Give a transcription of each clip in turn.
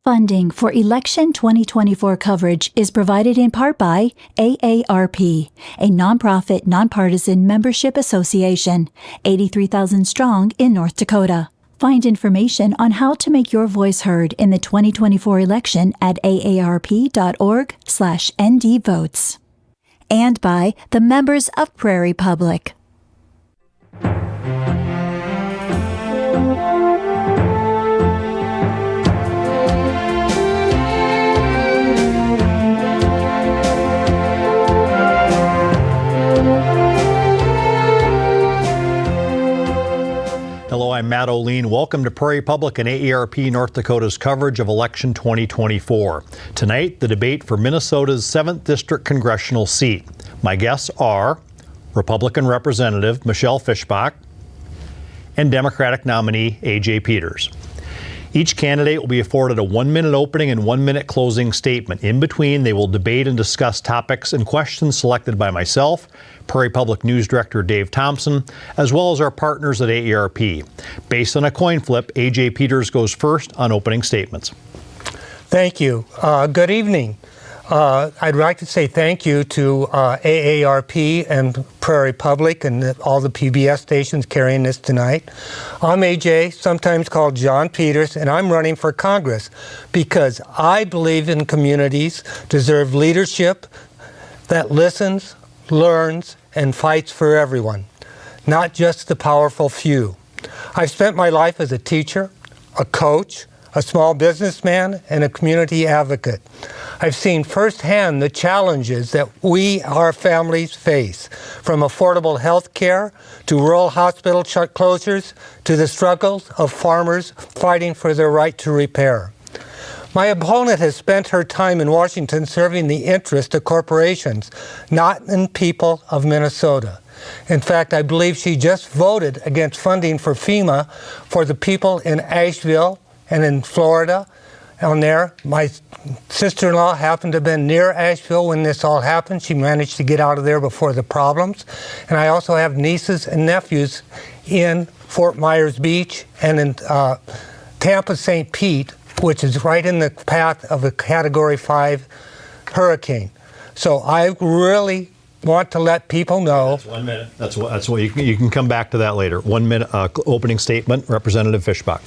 Funding for Election 2024 coverage is provided in part by AARP, a nonprofit, nonpartisan membership association, 83,000 strong in North Dakota. Find information on how to make your voice heard in the 2024 election at aarp.org/ndvotes. And by the members of Prairie Public. Hello, I'm Matt O'Lean. Welcome to Prairie Public and AARP North Dakota's coverage of Election 2024. Tonight, the debate for Minnesota's 7th District Congressional seat. My guests are Republican Representative Michelle Fischbach and Democratic nominee A.J. Peters. Each candidate will be afforded a 1-minute opening and 1-minute closing statement. In between, they will debate and discuss topics and questions selected by myself, Prairie Public News Director Dave Thompson, as well as our partners at AARP. Based on a coin flip, A.J. Peters goes first on opening statements. Thank you. Good evening. I'd like to say thank you to AARP and Prairie Public and all the PBS stations carrying this tonight. I'm AJ, sometimes called John Peters, and I'm running for Congress because I believe in communities deserve leadership that listens, learns, and fights for everyone, not just the powerful few. I've spent my life as a teacher, a coach, a small businessman, and a community advocate. I've seen firsthand the challenges that our families face, from affordable health care to rural hospital closures to the struggles of farmers fighting for their right to repair. My opponent has spent her time in Washington serving the interest of corporations, not in people of Minnesota. In fact, I believe she just voted against funding for FEMA for the people in Asheville and in Florida. On there, my sister-in-law happened to have been near Asheville when this all happened. She managed to get out of there before the problems. And I also have nieces and nephews in Fort Myers Beach and in Tampa St. Pete, which is right in the path of a Category 5 hurricane. So I really want to let people know. That's 1 minute. That's what you can come back to that later. 1 minute opening statement, Representative Fischbach.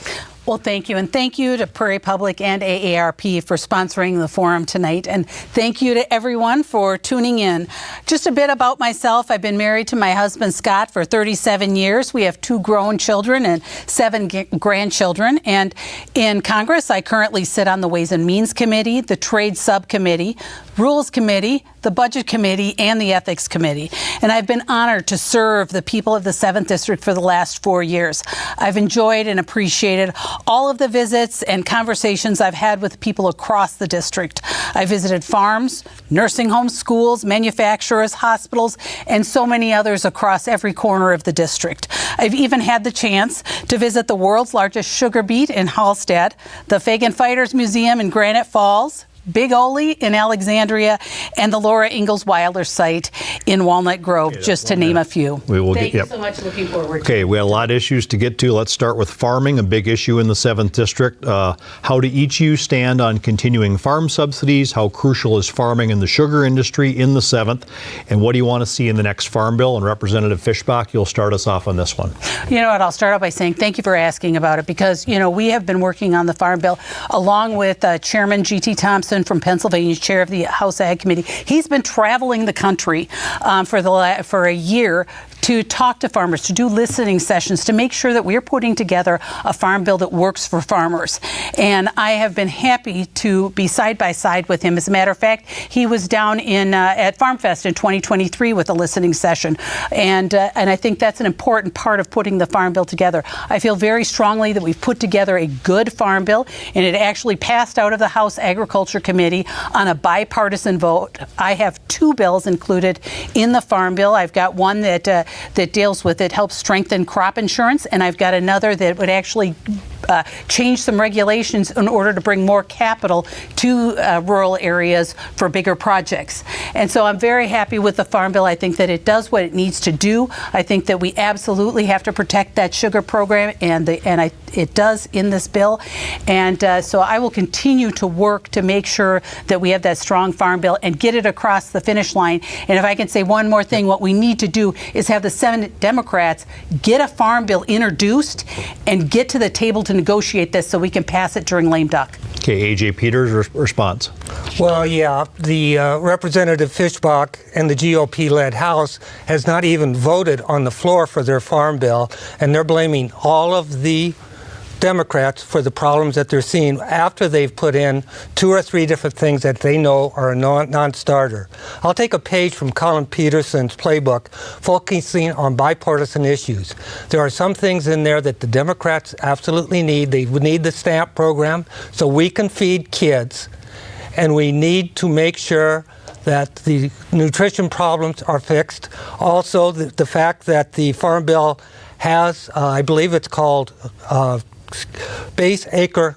Well, thank you. And thank you to Prairie Public and AARP for sponsoring the forum tonight. And thank you to everyone for tuning in. Just a bit about myself. I've been married to my husband, Scott, for 37 years. We have 2 grown children and 7 grandchildren. And in Congress, I currently sit on the Ways and Means Committee, the Trade Subcommittee, Rules Committee, the Budget Committee, and the Ethics Committee. And I've been honored to serve the people of the 7th District for the last 4 years. I've enjoyed and appreciated all of the visits and conversations I've had with people across the district. I visited farms, nursing homes, schools, manufacturers, hospitals, and so many others across every corner of the district. I've even had the chance to visit the world's largest sugar beet in Hallstatt, the Fagan Fighters Museum in Granite Falls, Big Ole in Alexandria, and the Laura Ingalls Wilder site in Walnut Grove, just to name a few. Thank you so much. Looking forward. Okay, we have a lot of issues to get to. Let's start with farming, a big issue in the 7th District. How do each of you stand on continuing farm subsidies? How crucial is farming in the sugar industry in the 7th? And what do you want to see in the next farm bill? And Representative Fischbach, you'll start us off on this one. You know what, I'll start off by saying thank you for asking about it, because, you know, we have been working on the farm bill along with Chairman G.T. Thompson from Pennsylvania, chair of the House Ag Committee. He's been traveling the country for a year to talk to farmers, to do listening sessions, to make sure that we're putting together a farm bill that works for farmers. And I have been happy to be side by side with him. As a matter of fact, he was down at Farm Fest in 2023 with a listening session. And I think that's an important part of putting the farm bill together. I feel very strongly that we've put together a good farm bill, and it actually passed out of the House Agriculture Committee on a bipartisan vote. I have 2 bills included in the farm bill. I've got one that deals with it, helps strengthen crop insurance, and I've got another that would actually change some regulations in order to bring more capital to rural areas for bigger projects. And so I'm very happy with the Farm Bill. I think that it does what it needs to do. I think that we absolutely have to protect that sugar program, and it does in this bill. And so I will continue to work to make sure that we have that strong Farm Bill and get it across the finish line. And if I can say one more thing, what we need to do is have the Senate Democrats get a Farm Bill introduced and get to the table to negotiate this so we can pass it during lame duck. Okay, A.J. Peters, response. Well, yeah, the Representative Fischbach and the GOP-led House has not even voted on the floor for their Farm Bill, and they're blaming all of the Democrats for the problems that they're seeing after they've put in 2 or 3 different things that they know are a non-starter. I'll take a page from Colin Peterson's playbook focusing on bipartisan issues. There are some things in there that the Democrats absolutely need. They need the SNAP program so we can feed kids, and we need to make sure that the nutrition problems are fixed. Also, the fact that the Farm Bill has, I believe it's called base acre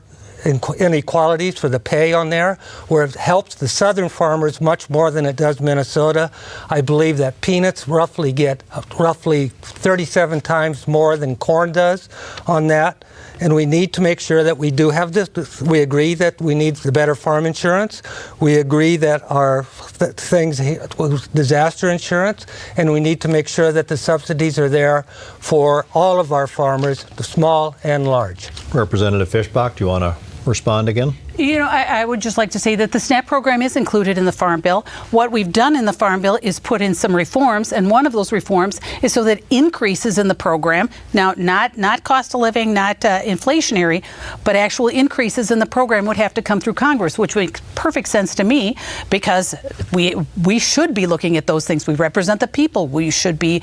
inequalities for the pay on there, where it helps the southern farmers much more than it does Minnesota. I believe that peanuts get roughly 37 times more than corn does on that. And we need to make sure that we do have this. We agree that we need the better farm insurance. We agree that our disaster insurance, and we need to make sure that the subsidies are there for all of our farmers, the small and large. Representative Fischbach, do you want to respond again? You know, I would just like to say that the SNAP program is included in the Farm Bill. What we've done in the Farm Bill is put in some reforms, and one of those reforms is so that increases in the program, now not cost of living, not inflationary, but actual increases in the program would have to come through Congress, which makes perfect sense to me, because we should be looking at those things. We represent the people. We should be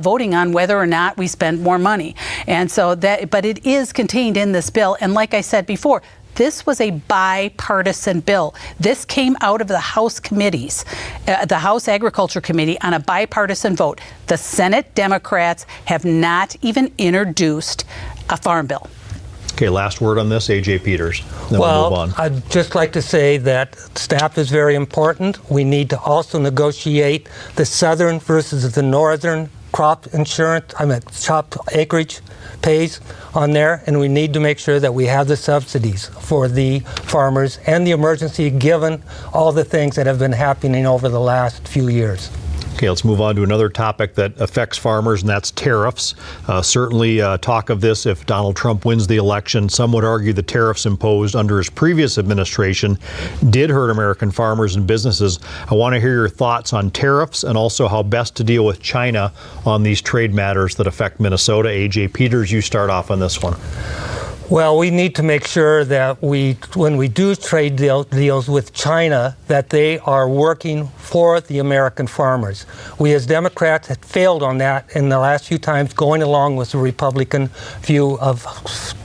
voting on whether or not we spend more money. And so but it is contained in this bill, and like I said before, this was a bipartisan bill. This came out of the House committees, the House Agriculture Committee, on a bipartisan vote. The Senate Democrats have not even introduced a Farm Bill. Okay, last word on this, A.J. Peters. Then we'll move on. I'd just like to say that SNAP is very important. We need to also negotiate the southern versus the northern crop insurance, crop acreage pays on there, and we need to make sure that we have the subsidies for the farmers and the emergency, given all the things that have been happening over the last few years. Okay, let's move on to another topic that affects farmers, and that's tariffs. Certainly talk of this if Donald Trump wins the election. Some would argue the tariffs imposed under his previous administration did hurt American farmers and businesses. I want to hear your thoughts on tariffs and also how best to deal with China on these trade matters that affect Minnesota. A.J. Peters, you start off on this one. Well, we need to make sure that when we do trade deals with China, that they are working for the American farmers. We as Democrats have failed on that in the last few times, going along with the Republican view of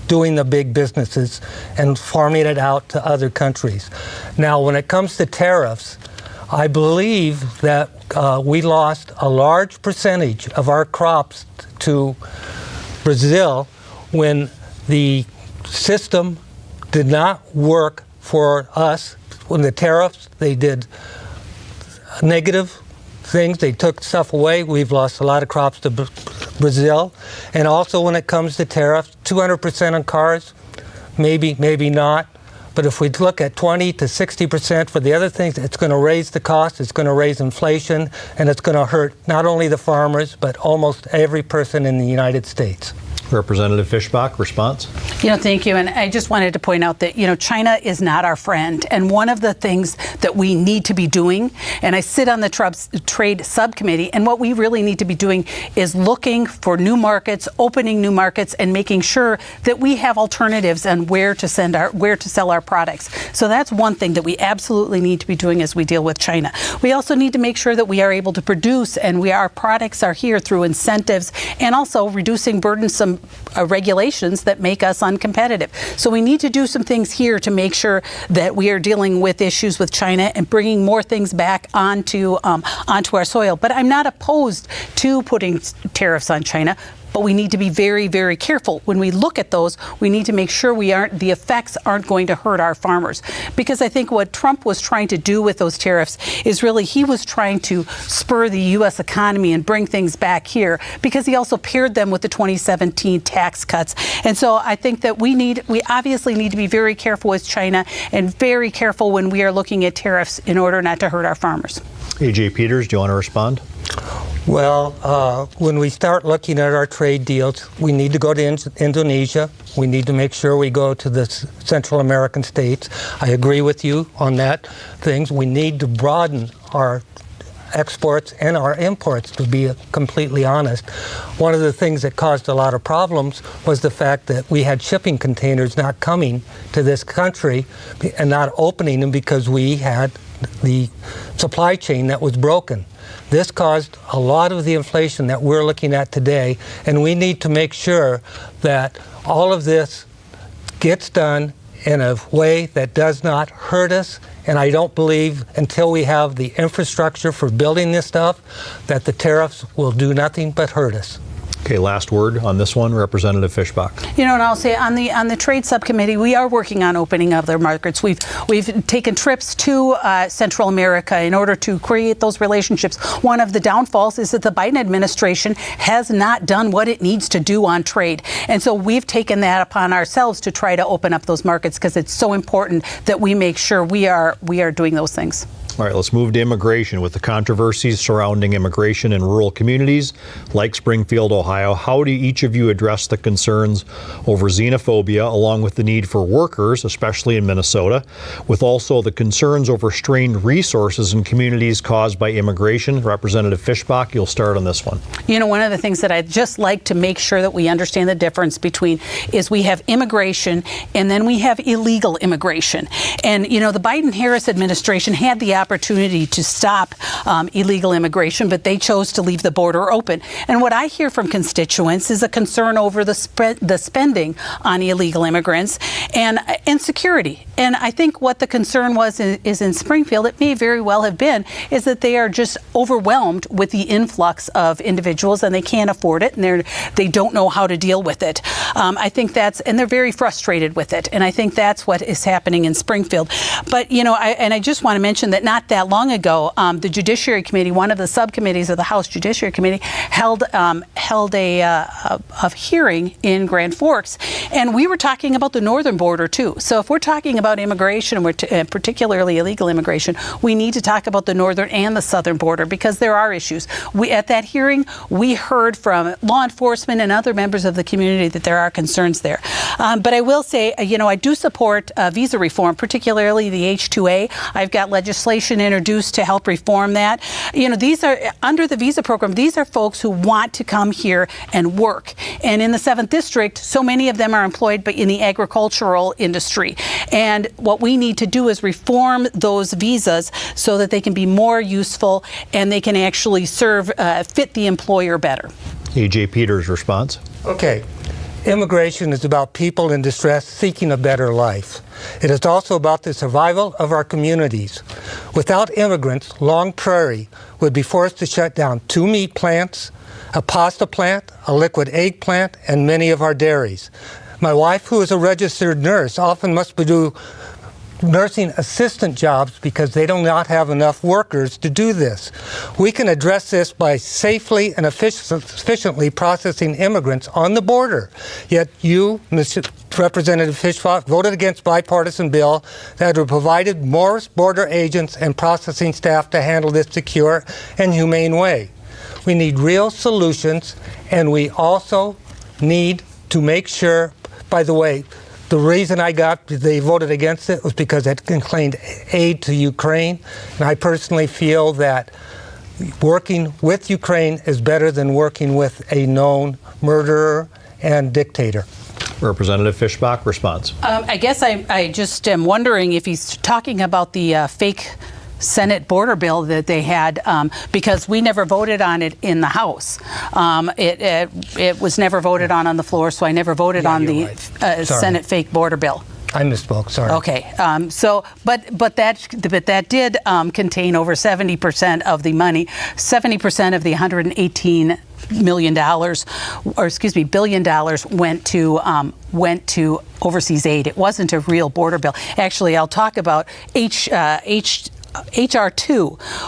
doing the big businesses and farming it out to other countries. Now, when it comes to tariffs, I believe that we lost a large percentage of our crops to Brazil when the system did not work for us. When the tariffs, they did negative things. They took stuff away. We've lost a lot of crops to Brazil. And also when it comes to tariffs, 200% on cars, maybe not. But if we look at 20 to 60% for the other things, it's going to raise the cost, it's going to raise inflation, and it's going to hurt not only the farmers, but almost every person in the United States. Representative Fischbach, response? Thank you. And I just wanted to point out that, China is not our friend. And one of the things that we need to be doing, and I sit on the trade subcommittee, and what we really need to be doing is looking for new markets, opening new markets, and making sure that we have alternatives and where to sell our products. So that's one thing that we absolutely need to be doing as we deal with China. We also need to make sure that we are able to produce, and our products are here through incentives, and also reducing burdensome regulations that make us uncompetitive. So we need to do some things here to make sure that we are dealing with issues with China and bringing more things back onto our soil. But I'm not opposed to putting tariffs on China. but we need to be very, very careful. When we look at those, we need to make sure the effects aren't going to hurt our farmers. Because I think what Trump was trying to do with those tariffs is really he was trying to spur the U.S. economy and bring things back here, because he also paired them with the 2017 tax cuts. And so I think that we obviously need to be very careful with China and very careful when we are looking at tariffs in order not to hurt our farmers. A.J. Peters, do you want to respond? Well, when we start looking at our trade deals, we need to go to Indonesia. We need to make sure we go to the Central American states. I agree with you on that things. We need to broaden our exports and our imports, to be completely honest. One of the things that caused a lot of problems was the fact that we had shipping containers not coming to this country and not opening them because we had the supply chain that was broken. This caused a lot of the inflation that we're looking at today, and we need to make sure that all of this gets done in a way that does not hurt us. And I don't believe, until we have the infrastructure for building this stuff, that the tariffs will do nothing but hurt us. Okay, last word on this one, Representative Fischbach. You know, and I'll say on the trade subcommittee, we are working on opening other markets. We've taken trips to Central America in order to create those relationships. One of the downfalls is that the Biden administration has not done what it needs to do on trade. And so we've taken that upon ourselves to try to open up those markets, because it's so important that we make sure we are doing those things. All right, let's move to immigration. With the controversies surrounding immigration in rural communities like Springfield, Ohio, how do each of you address the concerns over xenophobia, along with the need for workers, especially in Minnesota, with also the concerns over strained resources in communities caused by immigration? Representative Fischbach, you'll start on this one. You know, one of the things that I'd just like to make sure that we understand the difference between is we have immigration and then we have illegal immigration. And, you know, the Biden-Harris administration had the opportunity to stop illegal immigration, but they chose to leave the border open. And what I hear from constituents is a concern over the spending on illegal immigrants and insecurity. And I think what the concern is in Springfield, it may very well have been, is that they are just overwhelmed with the influx of individuals and they can't afford it and they don't know how to deal with it. I think and they're very frustrated with it. And I think that's what is happening in Springfield. But, you know, I just want to mention that not that long ago, the Judiciary Committee, one of the subcommittees of the House Judiciary Committee, held a hearing in Grand Forks, and we were talking about the northern border too. So if we're talking about immigration, and particularly illegal immigration, we need to talk about the northern and the southern border, because there are issues. At that hearing, we heard from law enforcement and other members of the community that there are concerns there. But I will say, you know, I do support visa reform, particularly the H-2A. I've got legislation introduced to help reform that. You know, these are, under the visa program, these are folks who want to come here and work. And in the 7th District, so many of them are employed but in the agricultural industry. And what we need to do is reform those visas so that they can be more useful and they can actually fit the employer better. A.J. Peters' response. Okay. Immigration is about people in distress seeking a better life. It is also about the survival of our communities. Without immigrants, Long Prairie would be forced to shut down 2 meat plants, a pasta plant, a liquid egg plant, and many of our dairies. My wife, who is a registered nurse, often must do nursing assistant jobs because they do not have enough workers to do this. We can address this by safely and efficiently processing immigrants on the border. Yet you, Mr. Representative Fischbach, voted against bipartisan bill that would provided more border agents and processing staff to handle this secure and humane way. We need real solutions, and we also need to make sure, by the way, the reason they voted against it was because it contained aid to Ukraine. And I personally feel that working with Ukraine is better than working with a known murderer and dictator. Representative Fischbach, response. I guess I just am wondering if he's talking about the fake Senate border bill that they had, because we never voted on it in the House. It was never voted on the floor, so I never voted on the Senate fake border bill. I misspoke. Sorry. Okay. But that did contain over 70% of the money, 70% of the $118 billion went to overseas aid. It wasn't a real border bill. Actually, I'll talk about H.R. 2,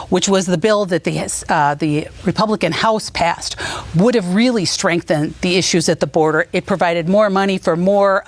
which was the bill that the Republican House passed, would have really strengthened the issues at the border. It provided more money for more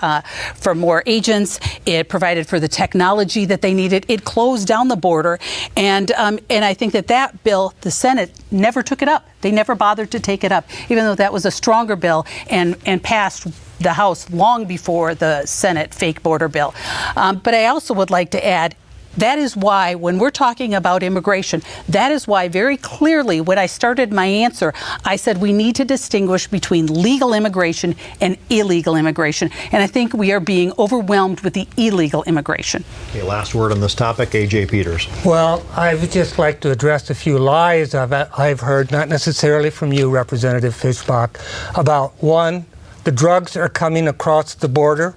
agents. It provided for the technology that they needed. It closed down the border, and I think that bill, the Senate never took it up. They never bothered to take it up, even though that was a stronger bill and passed the House long before the Senate fake border bill. But I also would like to add, that is why, when we're talking about immigration, that is why very clearly when I started my answer, I said we need to distinguish between legal immigration and illegal immigration. And I think we are being overwhelmed with the illegal immigration. Okay, last word on this topic, A.J. Peters. Well, I would just like to address a few lies I've heard, not necessarily from you, Representative Fischbach, about one, the drugs are coming across the border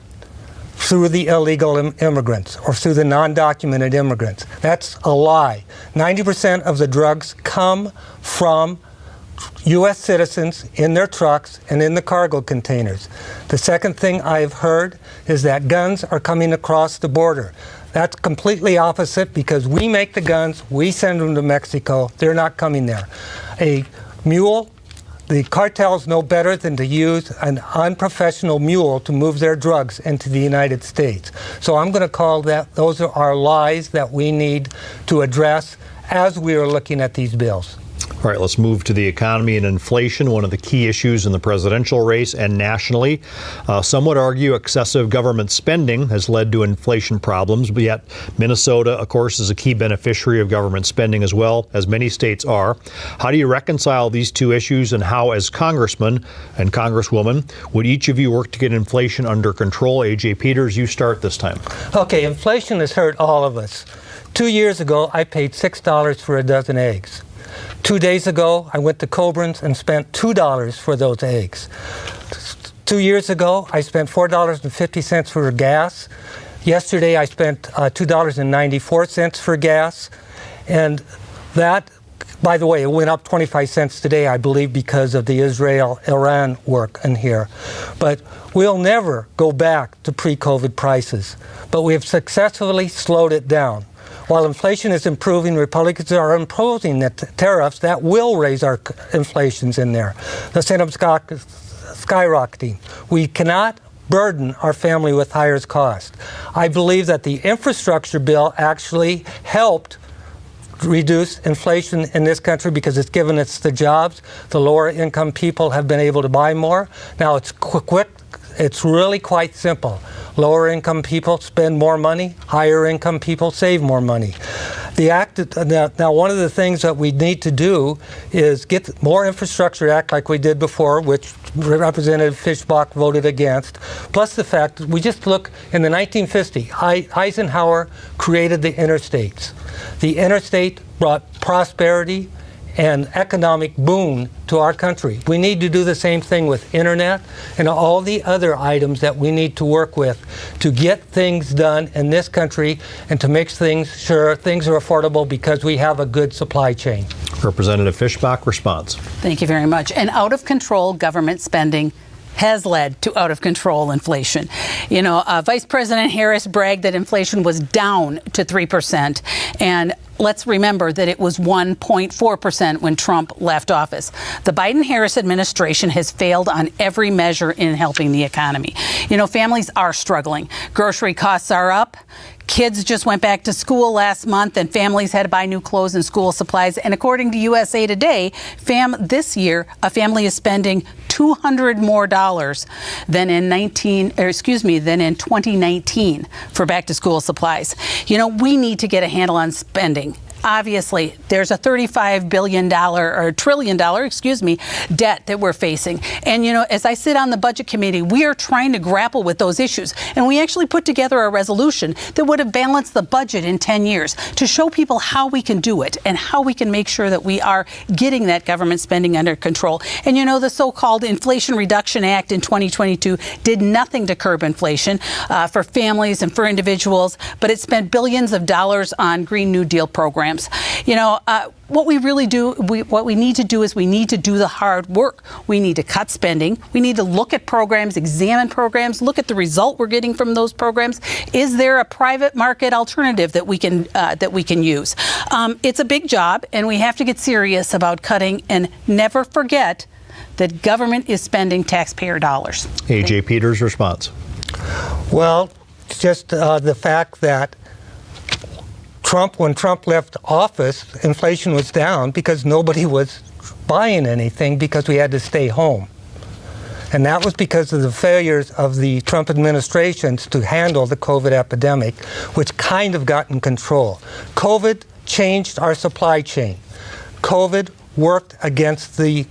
through the illegal immigrants or through the non-documented immigrants. That's a lie. 90% of the drugs come from U.S. citizens in their trucks and in the cargo containers. The second thing I've heard is that guns are coming across the border. That's completely opposite, because we make the guns, we send them to Mexico, they're not coming there. A mule, the cartels know better than to use an unprofessional mule to move their drugs into the United States. So I'm going to call those are lies that we need to address as we are looking at these bills. All right, let's move to the economy and inflation, one of the key issues in the presidential race and nationally. Some would argue excessive government spending has led to inflation problems, but yet Minnesota, of course, is a key beneficiary of government spending as well, as many states are. How do you reconcile these two issues, and how, as congressman and congresswoman, would each of you work to get inflation under control? A.J. Peters, you start this time. Okay, inflation has hurt all of us. 2 years ago, I paid $6 for a dozen eggs. 2 days ago, I went to Coburn's and spent $2 for those eggs. 2 years ago, I spent $4.50 for gas. Yesterday, I spent $2.94 for gas. And that, by the way, it went up 25 cents today, I believe, because of the Israel-Iran work in here. But we'll never go back to pre-COVID prices. But we have successfully slowed it down. While inflation is improving, Republicans are imposing the tariffs that will raise our inflations in there. The Senate skyrocketing. We cannot burden our family with higher costs. I believe that the infrastructure bill actually helped reduce inflation in this country because it's given us the jobs. The lower income people have been able to buy more. Now it's quick. It's really quite simple. Lower income people spend more money, higher income people save more money. Now, one of the things that we need to do is get more infrastructure act like we did before, which Representative Fischbach voted against, plus the fact that we just look in the 1950s, Eisenhower created the interstates. The interstate brought prosperity and economic boom to our country. We need to do the same thing with internet and all the other items that we need to work with to get things done in this country and to make sure things are affordable because we have a good supply chain. Representative Fischbach, response. Thank you very much. And out of control government spending has led to out-of-control inflation. You know, Vice President Harris bragged that inflation was down to 3%, and let's remember that it was 1.4% when Trump left office. The Biden-Harris administration has failed on every measure in helping the economy. You know, families are struggling. Grocery costs are up. Kids just went back to school last month, and families had to buy new clothes and school supplies. And according to USA Today, this year, a family is spending $200 more than in 2019 for back to school supplies. You know, we need to get a handle on spending. Obviously, there's a $35 billion or trillion dollar, debt that we're facing. And, you know, as I sit on the budget committee, we are trying to grapple with those issues. And we actually put together a resolution that would have balanced the budget in 10 years to show people how we can do it and how we can make sure that we are getting that government spending under control. And, you know, the so-called Inflation Reduction Act in 2022 did nothing to curb inflation for families and for individuals, but it spent billions of dollars on Green New Deal programs. programs. What we really do, what we need to do is we need to do the hard work. We need to cut spending. We need to look at programs, examine programs, look at the result we're getting from those programs. Is there a private market alternative that we can use? It's a big job, and we have to get serious about cutting and never forget that government is spending taxpayer dollars. A.J. Peters' response. Well, just the fact that when Trump left office, inflation was down because nobody was buying anything because we had to stay home. And that was because of the failures of the Trump administrations to handle the COVID epidemic, which kind of got in control. COVID changed our supply chain. COVID worked against the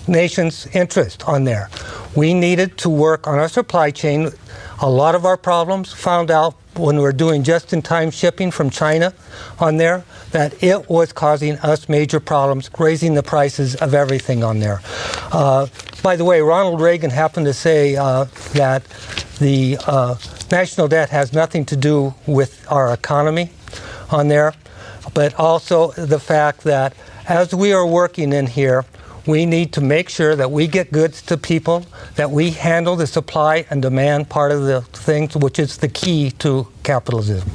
nation's interest on there. We needed to work on our supply chain. A lot of our problems found out when we were doing just-in-time shipping from China on there, that it was causing us major problems, raising the prices of everything on there. By the way, Ronald Reagan happened to say that the national debt has nothing to do with our economy on there, but also the fact that as we are working in here, we need to make sure that we get goods to people, that we handle the supply and demand part of the things, which is the key to capitalism.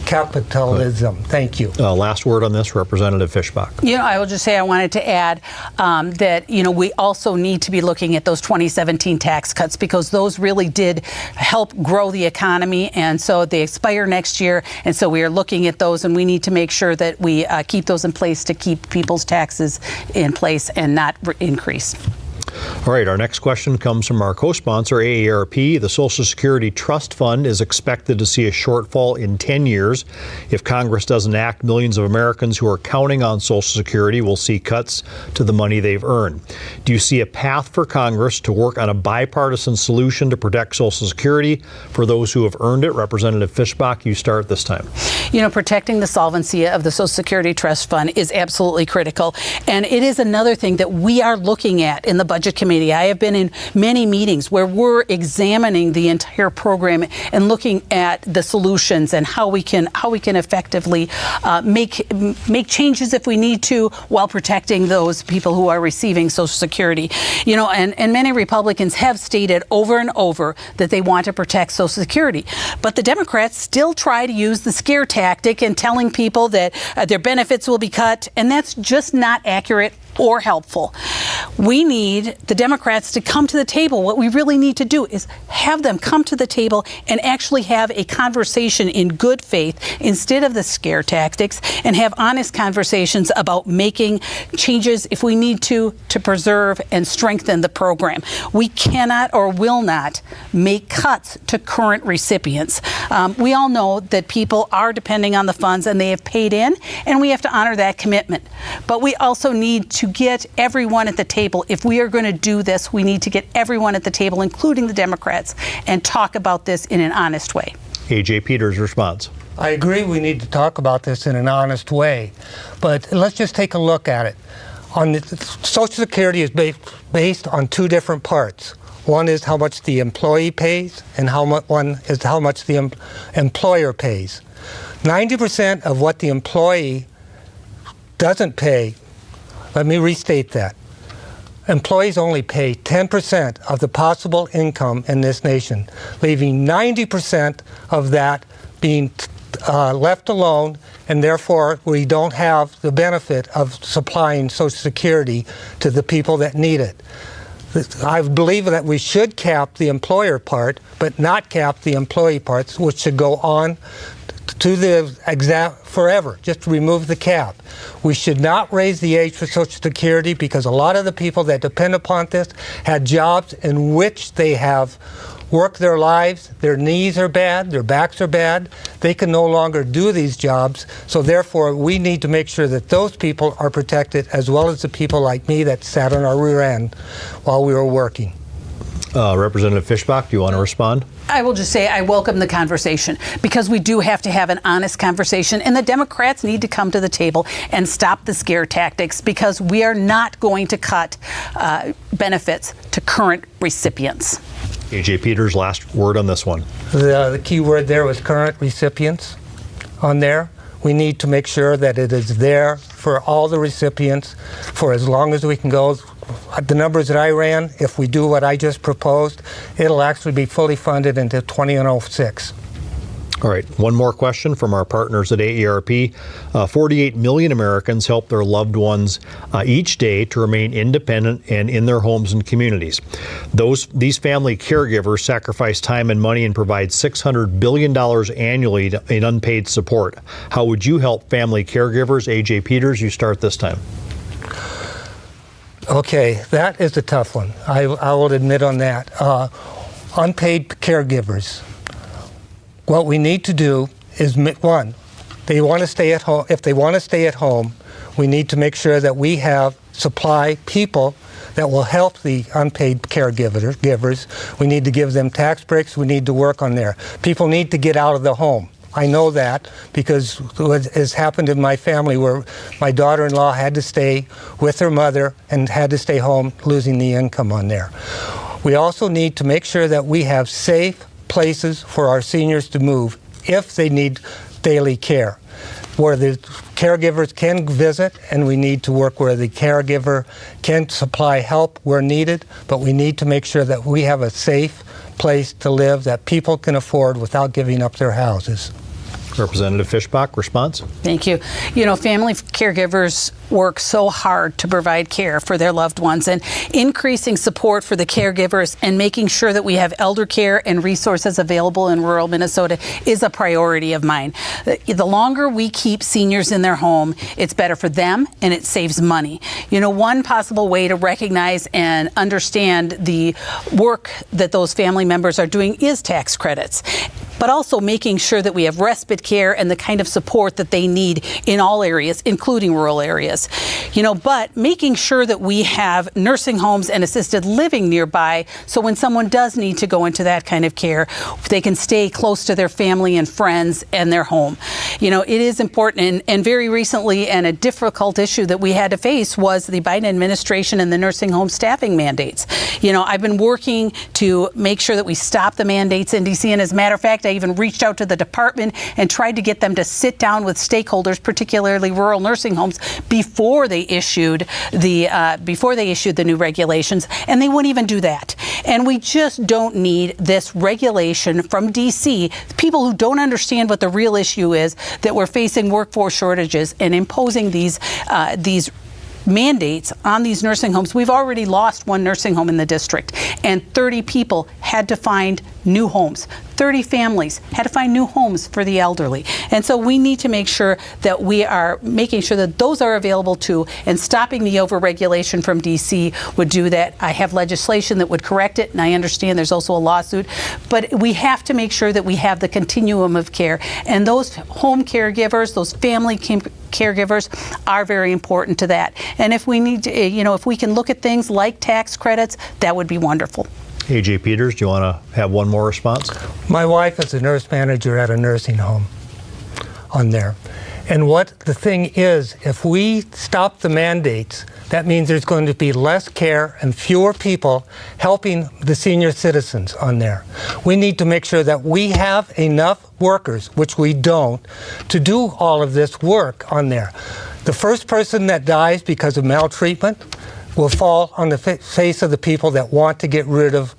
Thank you. Last word on this, Representative Fischbach. I will just say I wanted to add that, we also need to be looking at those 2017 tax cuts because those really did help grow the economy, and so they expire next year, and so we are looking at those, and we need to make sure that we keep those in place to keep people's taxes in place and not increase. All right, our next question comes from our co-sponsor, AARP. The Social Security Trust Fund is expected to see a shortfall in 10 years. If Congress doesn't act, millions of Americans who are counting on Social Security will see cuts to the money they've earned. Do you see a path for Congress to work on a bipartisan solution to protect Social Security for those who have earned it? Representative Fischbach, you start this time. Protecting the solvency of the Social Security Trust Fund is absolutely critical. And it is another thing that we are looking at in the Budget Committee. I have been in many meetings where we're examining the entire program and looking at the solutions and how we can effectively make changes if we need to while protecting those people who are receiving Social Security. And many Republicans have stated over and over that they want to protect Social Security. But the Democrats still try to use the scare tactic and telling people that their benefits will be cut, and that's just not accurate or helpful. We need the Democrats to come to the table. What we really need to do is have them come to the table and actually have a conversation in good faith instead of the scare tactics, and have honest conversations about making changes if we need to preserve and strengthen the program. We cannot or will not make cuts to current recipients. We all know that people are depending on the funds and they have paid in, and we have to honor that commitment. But we also need to get everyone at the table. If we are going to do this, we need to get everyone at the table, including the Democrats, and talk about this in an honest way. A.J. Peters' response. I agree we need to talk about this in an honest way, but let's just take a look at it. Social Security is based on two different parts. One is how much the employee pays, and one is how much the employer pays. 90% of what the employee doesn't pay, let me restate that. Employees only pay 10% of the possible income in this nation, leaving 90% of that being left alone, and therefore we don't have the benefit of supplying Social Security to the people that need it. I believe that we should cap the employer part, but not cap the employee parts, which should go on to the forever. Just remove the cap. We should not raise the age for Social Security because a lot of the people that depend upon this had jobs in which they have worked their lives. Their knees are bad, their backs are bad. They can no longer do these jobs. So therefore, we need to make sure that those people are protected, as well as the people like me that sat on our rear end while we were working. Representative Fischbach, do you want to respond? I will just say I welcome the conversation because we do have to have an honest conversation, and the Democrats need to come to the table and stop the scare tactics because we are not going to cut benefits to current recipients. A.J. Peters, last word on this one. The key word there was current recipients on there. We need to make sure that it is there for all the recipients for as long as we can go. The numbers that I ran, if we do what I just proposed, it'll actually be fully funded until 2006. All right, one more question from our partners at AARP. 48 million Americans help their loved ones each day to remain independent and in their homes and communities. These family caregivers sacrifice time and money and provide $600 billion annually in unpaid support. How would you help family caregivers? A.J. Peters, you start this time. Okay, that is a tough one. I will admit on that. Unpaid caregivers. What we need to do is, one, they want to stay at home. If they want to stay at home, we need to make sure that we have supply people that will help the unpaid caregivers. We need to give them tax breaks. We need to work on there. People need to get out of the home. I know that because what has happened in my family where my daughter-in-law had to stay with her mother and had to stay home, losing the income on there. We also need to make sure that we have safe places for our seniors to move if they need daily care, where the caregivers can visit, and we need to work where the caregiver can supply help where needed, but we need to make sure that we have a safe place to live that people can afford without giving up their houses. Representative Fischbach, response? Thank you. You know, family caregivers work so hard to provide care for their loved ones, and increasing support for the caregivers and making sure that we have elder care and resources available in rural Minnesota is a priority of mine. The longer we keep seniors in their home, it's better for them and it saves money. You know, one possible way to recognize and understand the work that those family members are doing is tax credits, but also making sure that we have respite care and the kind of support that they need in all areas, including rural areas. You know, but making sure that we have nursing homes and assisted living nearby, so when someone does need to go into that kind of care, they can stay close to their family and friends and their home. You know, it is important, and very recently, and a difficult issue that we had to face was the Biden administration and the nursing home staffing mandates. You know, I've been working to make sure that we stop the mandates in DC, and as a matter of fact, I even reached out to the department and tried to get them to sit down with stakeholders, particularly rural nursing homes, before they issued the new regulations, and they wouldn't even do that. And we just don't need this regulation from DC. People who don't understand what the real issue is, that we're facing workforce shortages and imposing these mandates on these nursing homes. We've already lost one nursing home in the district, and 30 people had to find new homes. 30 families had to find new homes for the elderly. And so we need to make sure that we are making sure that those are available too, and stopping the overregulation from DC would do that. I have legislation that would correct it, and I understand there's also a lawsuit, but we have to make sure that we have the continuum of care, and those home caregivers, those family caregivers are very important to that. And if we need to, you know, if we can look at things like tax credits, that would be wonderful. A.J. Peters, do you want to have one more response? My wife is a nurse manager at a nursing home on there. And what the thing is, if we stop the mandates, that means there's going to be less care and fewer people helping the senior citizens on there. We need to make sure that we have enough workers, which we don't, to do all of this work on there. The first person that dies because of maltreatment will fall on the face of the people that want to get rid of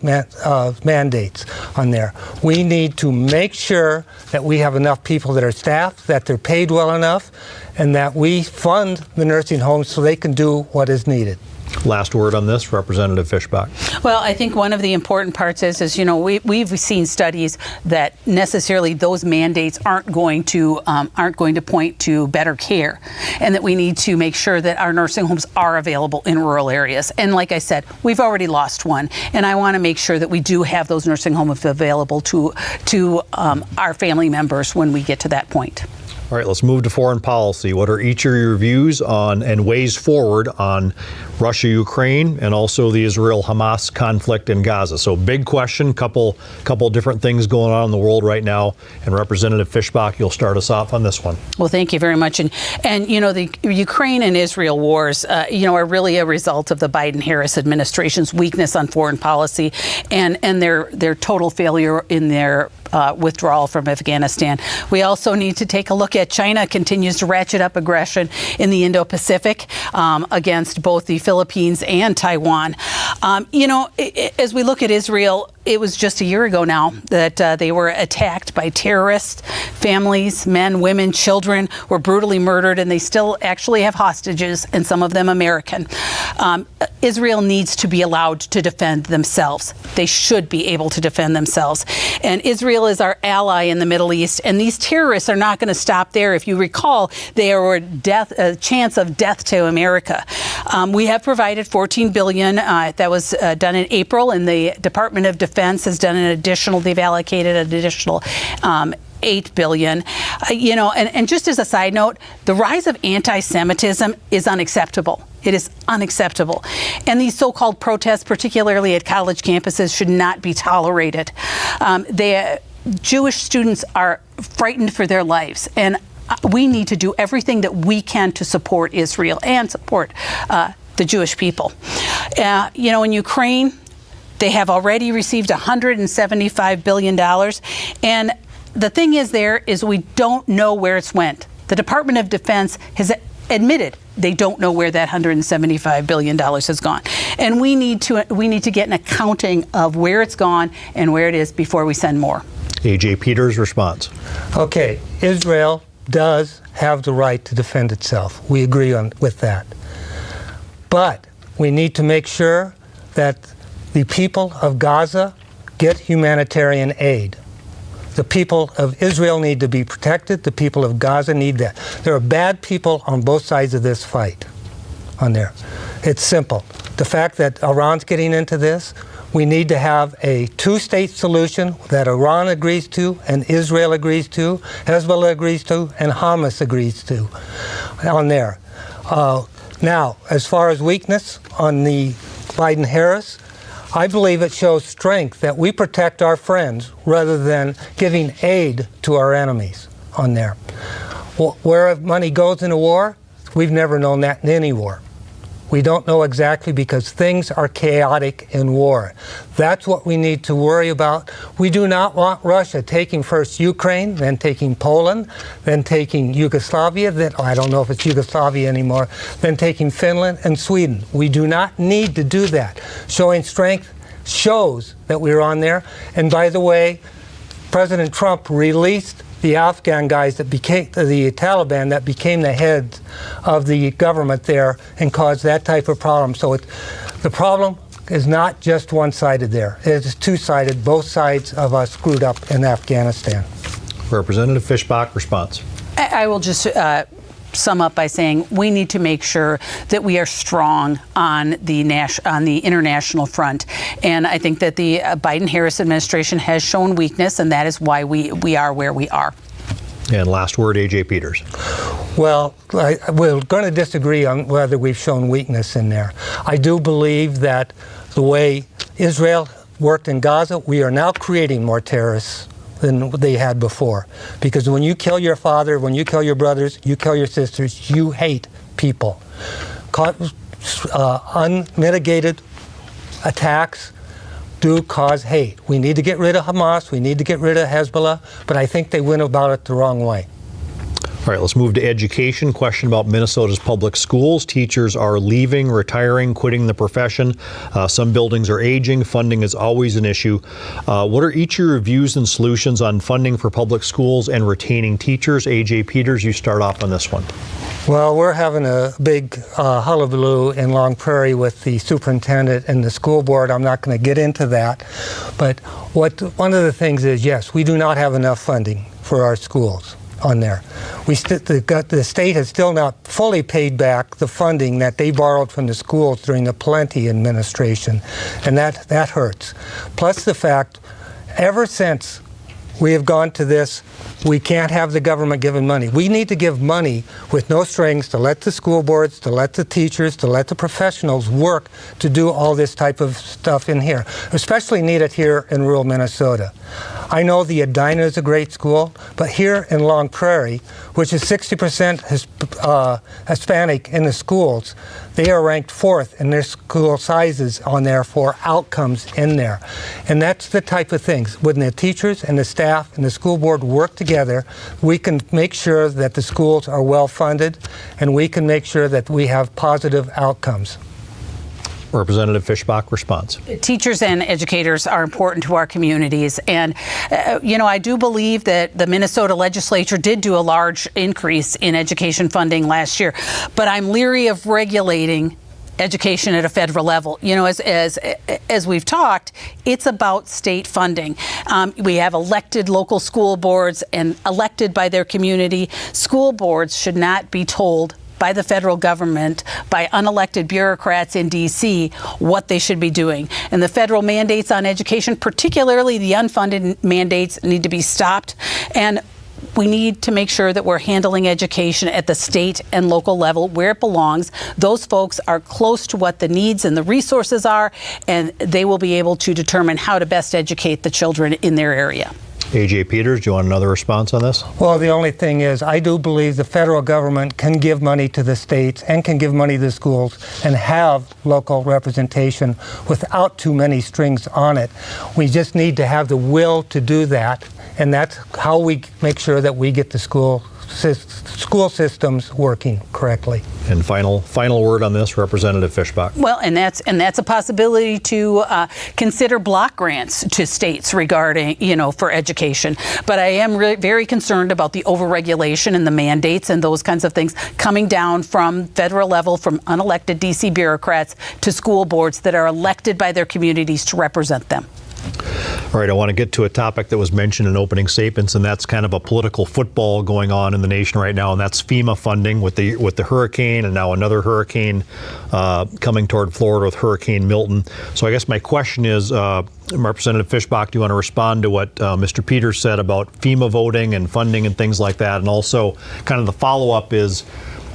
mandates on there. We need to make sure that we have enough people that are staffed, that they're paid well enough, and that we fund the nursing homes so they can do what is needed. Last word on this, Representative Fischbach. Well, I think one of the important parts is you know, we've seen studies that necessarily those mandates aren't going to point to better care, and that we need to make sure that our nursing homes are available in rural areas. And like I said, we've already lost one, and I want to make sure that we do have those nursing homes available to our family members when we get to that point. All right, let's move to foreign policy. What are each of your views on and ways forward on Russia, Ukraine, and also the Israel-Hamas conflict in Gaza? So big question, couple different things going on in the world right now. And Representative Fischbach, you'll start us off on this one. Well, thank you very much. And you know, the Ukraine and Israel wars, you know, are really a result of the Biden-Harris administration's weakness on foreign policy and their total failure in their withdrawal from Afghanistan. We also need to take a look at China continues to ratchet up aggression in the Indo-Pacific against both the Philippines and Taiwan. As we look at Israel, it was just a year ago now that they were attacked by terrorists. Families, men, women, children were brutally murdered, and they still actually have hostages, and some of them American. Israel needs to be allowed to defend themselves. They should be able to defend themselves. And Israel is our ally in the Middle East, and these terrorists are not going to stop there. If you recall, they were a chance of death to America. We have provided $14 billion. That was done in April, and the Department of Defense has done they've allocated an additional $8 billion. And just as a side note, the rise of anti-Semitism is unacceptable. It is unacceptable. And these so-called protests, particularly at college campuses, should not be tolerated. Jewish students are frightened for their lives, and we need to do everything that we can to support Israel and support the Jewish people. In Ukraine, they have already received $175 billion. And the thing is we don't know where it's went. The Department of Defense has admitted they don't know where that $175 billion has gone. And we need to get an accounting of where it's gone and where it is before we send more. A.J. Peters, response. Okay, Israel does have the right to defend itself. We agree with that. But we need to make sure that the people of Gaza get humanitarian aid. The people of Israel need to be protected. The people of Gaza need that. There are bad people on both sides of this fight on there. It's simple. The fact that Iran's getting into this, we need to have a two-state solution that Iran agrees to and Israel agrees to, Hezbollah agrees to, and Hamas agrees to on there. Now, as far as weakness on the Biden-Harris, I believe it shows strength that we protect our friends rather than giving aid to our enemies on there. Where money goes in a war, we've never known that in any war. We don't know exactly because things are chaotic in war. That's what we need to worry about. We do not want Russia taking first Ukraine, then taking Poland, then taking Yugoslavia, then I don't know if it's Yugoslavia anymore, then taking Finland and Sweden. We do not need to do that. Showing strength shows that we're on there. And by the way, President Trump released the Afghan guys that became the Taliban that became the heads of the government there and caused that type of problem. So the problem is not just one-sided there. It is two-sided. Both sides of us screwed up in Afghanistan. Representative Fischbach, response. I will just sum up by saying we need to make sure that we are strong on the international front. And I think that the Biden-Harris administration has shown weakness, and that is why we are where we are. And last word, A.J. Peters. Well, we're going to disagree on whether we've shown weakness in there. I do believe that the way Israel worked in Gaza, we are now creating more terrorists than they had before. Because when you kill your father, when you kill your brothers, you kill your sisters, you hate people. Unmitigated attacks do cause hate. We need to get rid of Hamas, we need to get rid of Hezbollah, but I think they went about it the wrong way. All right, let's move to education. Question about Minnesota's public schools. Teachers are leaving, retiring, quitting the profession. Some buildings are aging. Funding is always an issue. What are each of your views and solutions on funding for public schools and retaining teachers? A.J. Peters, you start off on this one. Well, we're having a big hullabaloo in Long Prairie with the superintendent and the school board. I'm not going to get into that. But one of the things is, yes, we do not have enough funding for our schools on there. The state has still not fully paid back the funding that they borrowed from the schools during the Plenty administration, and that hurts. Plus the fact, ever since we have gone to this We can't have the government giving money. We need to give money with no strings to let the school boards, to let the teachers, to let the professionals work to do all this type of stuff in here. Especially need it here in rural Minnesota. I know the Edina is a great school, but here in Long Prairie, which is 60% Hispanic in the schools, they are ranked 4th in their school sizes on there for outcomes in there. And that's the type of things. When the teachers and the staff and the school board work together, we can make sure that the schools are well funded, and we can make sure that we have positive outcomes. Representative Fischbach, response. Teachers and educators are important to our communities. And, I do believe that the Minnesota legislature did do a large increase in education funding last year. But I'm leery of regulating education at a federal level. As we've talked, it's about state funding. We have elected local school boards and elected by their community. School boards should not be told by the federal government, by unelected bureaucrats in D.C., what they should be doing. And the federal mandates on education, particularly the unfunded mandates, need to be stopped. And we need to make sure that we're handling education at the state and local level where it belongs. Those folks are close to what the needs and the resources are, and they will be able to determine how to best educate the children in their area. A.J. Peters, do you want another response on this? Well, the only thing is, I do believe the federal government can give money to the states and can give money to the schools and have local representation without too many strings on it. We just need to have the will to do that, and that's how we make sure that we get the school systems working correctly. And final word on this, Representative Fischbach. Well, and that's a possibility to consider block grants to states regarding, for education. But I am really very concerned about the overregulation and the mandates and those kinds of things coming down from federal level, from unelected D.C. bureaucrats to school boards that are elected by their communities to represent them. All right, I want to get to a topic that was mentioned in opening statements, and that's kind of a political football going on in the nation right now, and that's FEMA funding with the hurricane and now another hurricane coming toward Florida with Hurricane Milton. So I guess my question is, Representative Fischbach, do you want to respond to what Mr. Peters said about FEMA voting and funding and things like that? And also kind of the follow-up is,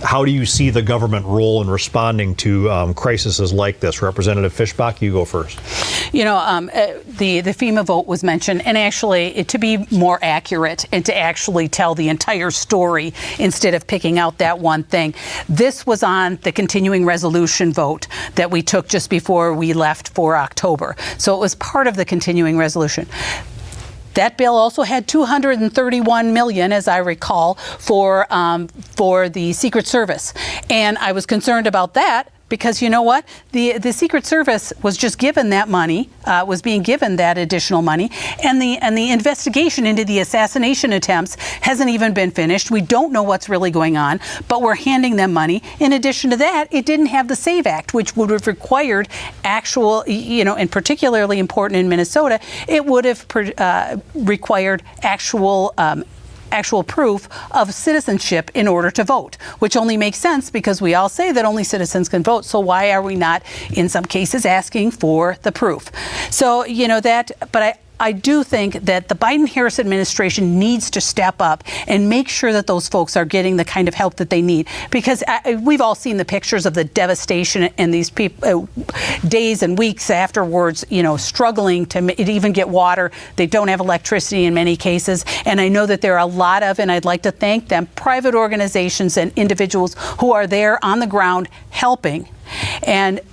how do you see the government role in responding to crises like this? Representative Fischbach, you go first. The FEMA vote was mentioned, and actually, to be more accurate and to actually tell the entire story instead of picking out that one thing, this was on the continuing resolution vote that we took just before we left for October. So it was part of the continuing resolution. That bill also had $231 million, as I recall, for the Secret Service, and I was concerned about that because you know what, the Secret Service was just given that money, was being given that additional money, and the investigation into the assassination attempts hasn't even been finished. We don't know what's really going on, but we're handing them money. In addition to that, it didn't have the SAVE Act, which would have required actual, and particularly important in Minnesota, it would have required actual proof of citizenship in order to vote, which only makes sense because we all say that only citizens can vote. So why are we not, in some cases, asking for the proof? So, but I do think that the Biden-Harris administration needs to step up and make sure that those folks are getting the kind of help that they need. Because we've all seen the pictures of the devastation and these people, days and weeks afterwards, struggling to even get water. They don't have electricity in many cases. And I know that there are a lot of, and I'd like to thank them, private organizations and individuals who are there on the ground helping.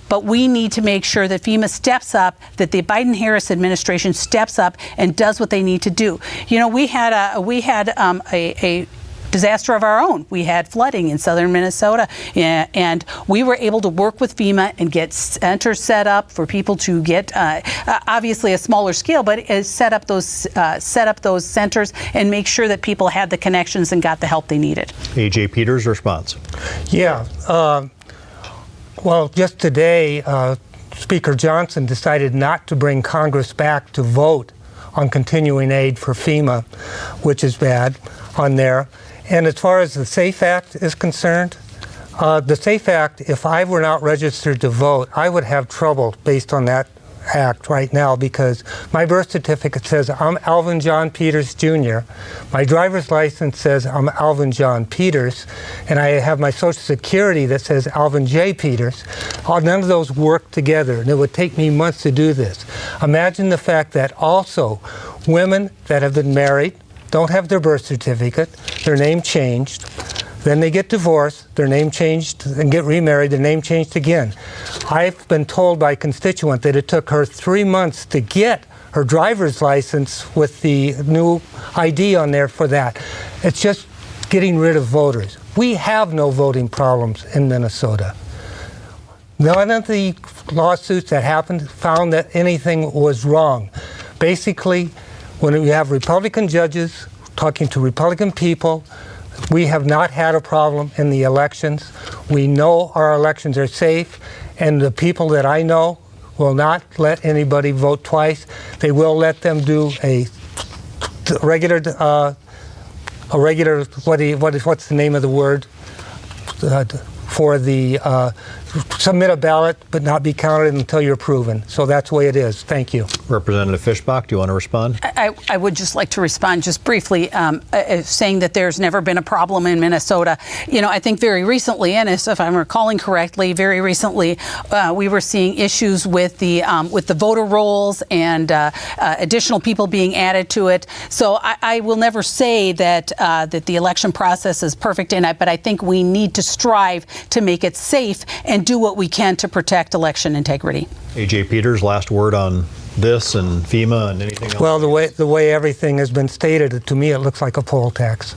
But we need to make sure that FEMA steps up, that the Biden-Harris administration steps up and does what they need to do. We had a disaster of our own. We had flooding in southern Minnesota, and we were able to work with FEMA and get centers set up for people to get, obviously a smaller scale, but set up those centers and make sure that people had the connections and got the help they needed. A.J. Peters, response. Yeah. Well, just today, Speaker Johnson decided not to bring Congress back to vote on continuing aid for FEMA, which is bad on there. And as far as the SAFE Act is concerned, the SAFE Act, if I were not registered to vote, I would have trouble based on that act right now because my birth certificate says I'm Alvin John Peters Jr. My driver's license says I'm Alvin John Peters, and I have my Social Security that says Alvin J. Peters. None of those work together, and it would take me months to do this. Imagine the fact that also women that have been married don't have their birth certificate, their name changed, then they get divorced, their name changed, and get remarried, their name changed again. I've been told by a constituent that it took her 3 months to get her driver's license with the new ID on there for that. It's just getting rid of voters. We have no voting problems in Minnesota. None of the lawsuits that happened found that anything was wrong. Basically, when we have Republican judges talking to Republican people, we have not had a problem in the elections. We know our elections are safe, and the people that I know will not let anybody vote twice. They will let them do a regular, what's the name of the word? For the submit a ballot but not be counted until you're proven. So that's the way it is. Thank you. Representative Fischbach, do you want to respond? I would just like to respond just briefly, saying that there's never been a problem in Minnesota. You know, I think very recently, and if I'm recalling correctly, very recently we were seeing issues with the voter rolls and additional people being added to it. So I will never say that that the election process is perfect in it, but I think we need to strive to make it safe and do what we can to protect election integrity. A.J. Peters, last word on this and FEMA and anything else? Well, the way everything has been stated, to me it looks like a poll tax.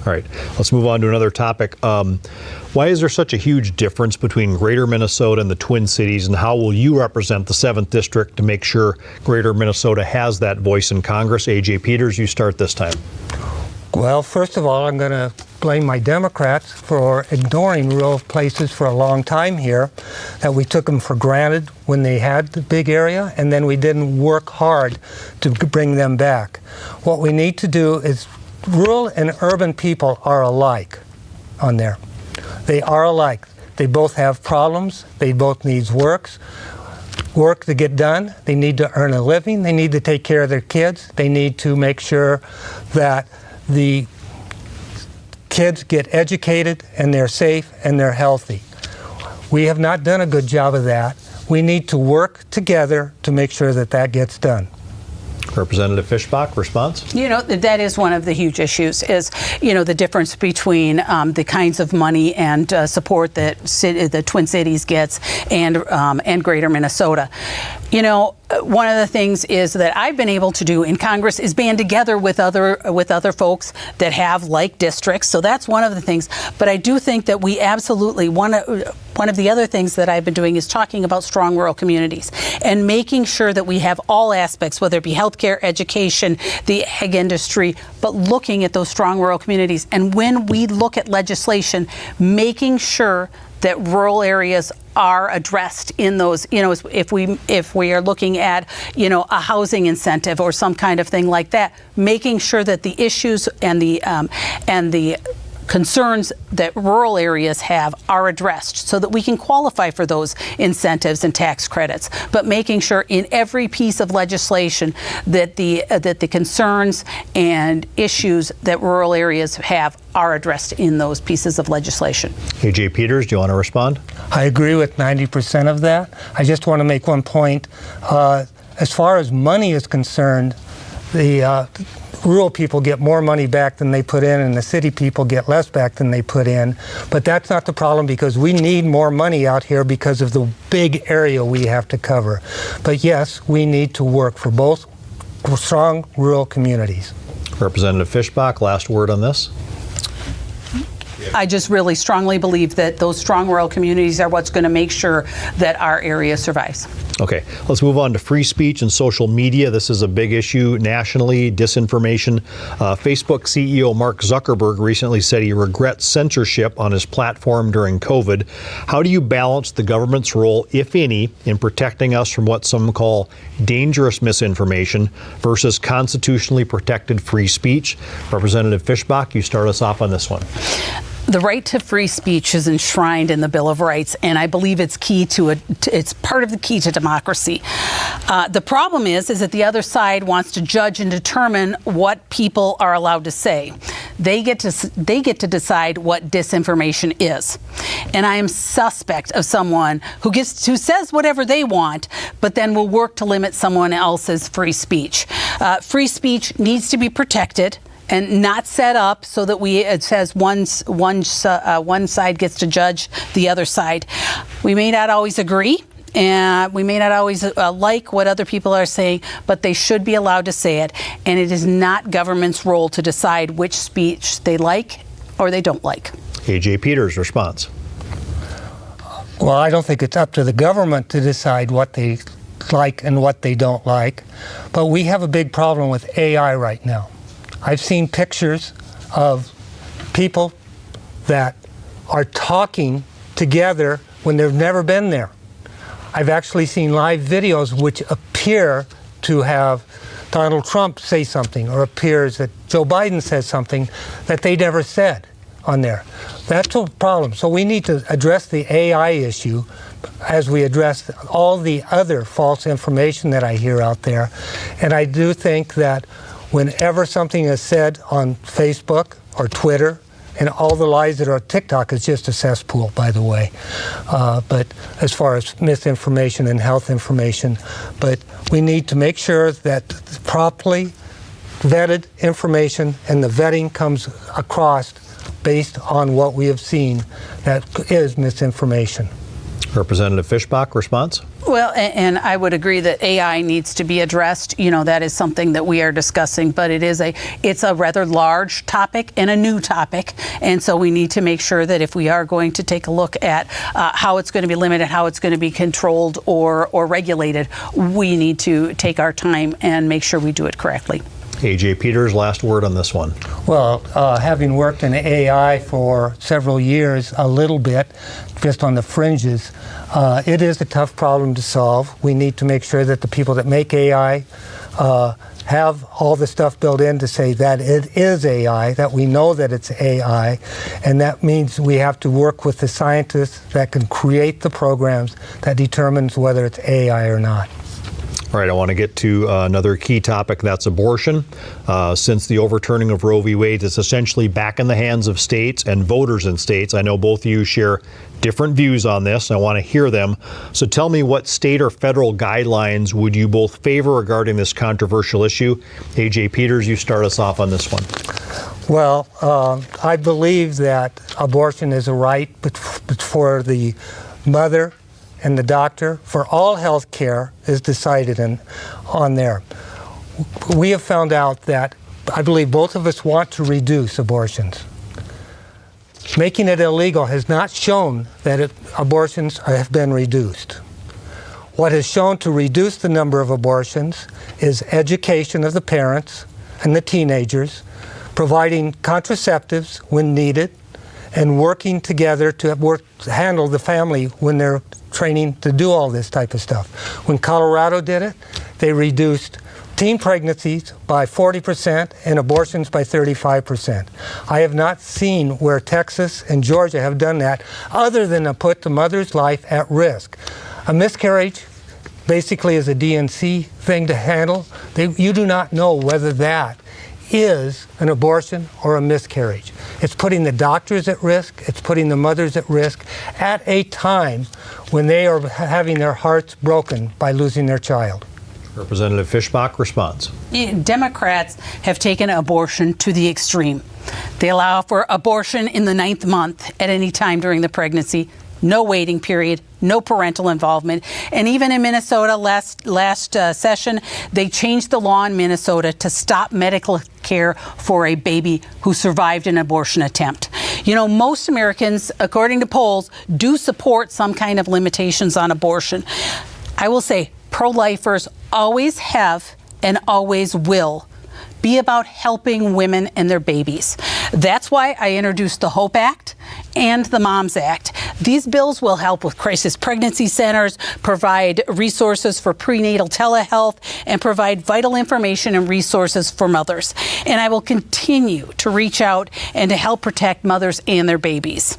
All right, let's move on to another topic. Why is there such a huge difference between Greater Minnesota and the Twin Cities, and how will you represent the 7th District to make sure Greater Minnesota has that voice in Congress? A.J. Peters, you start this time. Well, first of all, I'm going to blame my Democrats for ignoring rural places for a long time here, that we took them for granted when they had the big area, and then we didn't work hard to bring them back. What we need to do is, rural and urban people are alike on there. They are alike. They both have problems. They both need work to get done. They need to earn a living. They need to take care of their kids. They need to make sure that the kids get educated and they're safe and they're healthy. We have not done a good job of that. We need to work together to make sure that that gets done. Representative Fischbach, response? You know, that is one of the huge issues, is, you know, the difference between the kinds of money and support that the Twin Cities gets and Greater Minnesota. You know, one of the things is that I've been able to do in Congress is band together with other folks that have like districts. So that's one of the things. But I do think that we absolutely, one of the other things that I've been doing is talking about strong rural communities and making sure that we have all aspects, whether it be healthcare, education, the ag industry, but looking at those strong rural communities. And when we look at legislation, making sure that rural areas are addressed in those, you know, if we are looking at, you know, a housing incentive or some kind of thing like that, making sure that the issues and the concerns that rural areas have are addressed so that we can qualify for those incentives and tax credits, but making sure in every piece of legislation that the concerns and issues that rural areas have are addressed in those pieces of legislation. A.J. Peters, do you want to respond? I agree with 90% of that. I just want to make one point. As far as money is concerned, the rural people get more money back than they put in, and the city people get less back than they put in. But that's not the problem, because we need more money out here because of the big area we have to cover. But yes, we need to work for both strong rural communities. Representative Fischbach, last word on this. I just really strongly believe that those strong rural communities are what's going to make sure that our area survives. Okay, let's move on to free speech and social media. This is a big issue nationally, disinformation. Facebook CEO Mark Zuckerberg recently said he regrets censorship on his platform during COVID. How do you balance the government's role, if any, in protecting us from what some call dangerous misinformation versus constitutionally protected free speech? Representative Fischbach, you start us off on this one. The right to free speech is enshrined in the Bill of Rights, and I believe it's key to it's part of the key to democracy. The problem is that the other side wants to judge and determine what people are allowed to say. They get to decide what disinformation is, and I am suspect of someone who says whatever they want, but then will work to limit someone else's free speech. Free speech needs to be protected and not set up so that it says one side gets to judge the other side. We may not always agree, and we may not always like what other people are saying, but they should be allowed to say it. And it is not government's role to decide which speech they like or they don't like. A.J. Peters, response. Well, I don't think it's up to the government to decide what they like and what they don't like, but we have a big problem with AI right now. I've seen pictures of people that are talking together when they've never been there. I've actually seen live videos which appear to have Donald Trump say something, or appears that Joe Biden says something that they never said on there. That's a problem. So we need to address the AI issue as we address all the other false information that I hear out there. And I do think that whenever something is said on Facebook or Twitter, and all the lies that are TikTok is just a cesspool, by the way. But as far as misinformation and health information, but we need to make sure that properly vetted information and the vetting comes across based on what we have seen that is misinformation. Representative Fischbach, response. Well, and I would agree that AI needs to be addressed. You know, that is something that we are discussing, but it's a rather large topic and a new topic. And so we need to make sure that if we are going to take a look at how it's going to be limited, how it's going to be controlled or regulated, we need to take our time and make sure we do it correctly. A.J. Peters, last word on this one. Well, having worked in AI for several years, a little bit, just on the fringes, it is a tough problem to solve. We need to make sure that the people that make AI have all the stuff built in to say that it is AI, that we know that it's AI, and that means we have to work with the scientists that can create the programs that determines whether it's AI or not. All right, I want to get to another key topic, that's abortion. Since the overturning of Roe v. Wade, it's essentially back in the hands of states and voters in states. I know both of you share different views on this. I want to hear them. So tell me, what state or federal guidelines would you both favor regarding this controversial issue? A.J. Peters, you start us off on this one. Well, I believe that abortion is a right for the mother and the doctor, for all health care is decided on there. We have found out that I believe both of us want to reduce abortions. Making it illegal has not shown that abortions have been reduced. What has shown to reduce the number of abortions is education of the parents and the teenagers, providing contraceptives when needed, and working together to handle the family when they're training to do all this type of stuff. When Colorado did it, they reduced teen pregnancies by 40% and abortions by 35%. I have not seen where Texas and Georgia have done that other than to put the mother's life at risk. A miscarriage basically is a DNC thing to handle. You do not know whether that is an abortion or a miscarriage. It's putting the doctors at risk, it's putting the mothers at risk at a time when they are having their hearts broken by losing their child. Representative Fischbach, response. Democrats have taken abortion to the extreme. They allow for abortion in the 9th month at any time during the pregnancy, no waiting period, no parental involvement. And even in Minnesota last session, they changed the law in Minnesota to stop medical care for a baby who survived an abortion attempt. You know, most Americans, according to polls, do support some kind of limitations on abortion. I will say pro-lifers always have and always will be about helping women and their babies. That's why I introduced the HOPE Act and the Moms Act. These bills will help with crisis pregnancy centers, provide resources for prenatal telehealth, and provide vital information and resources for mothers. And I will continue to reach out and to help protect mothers and their babies.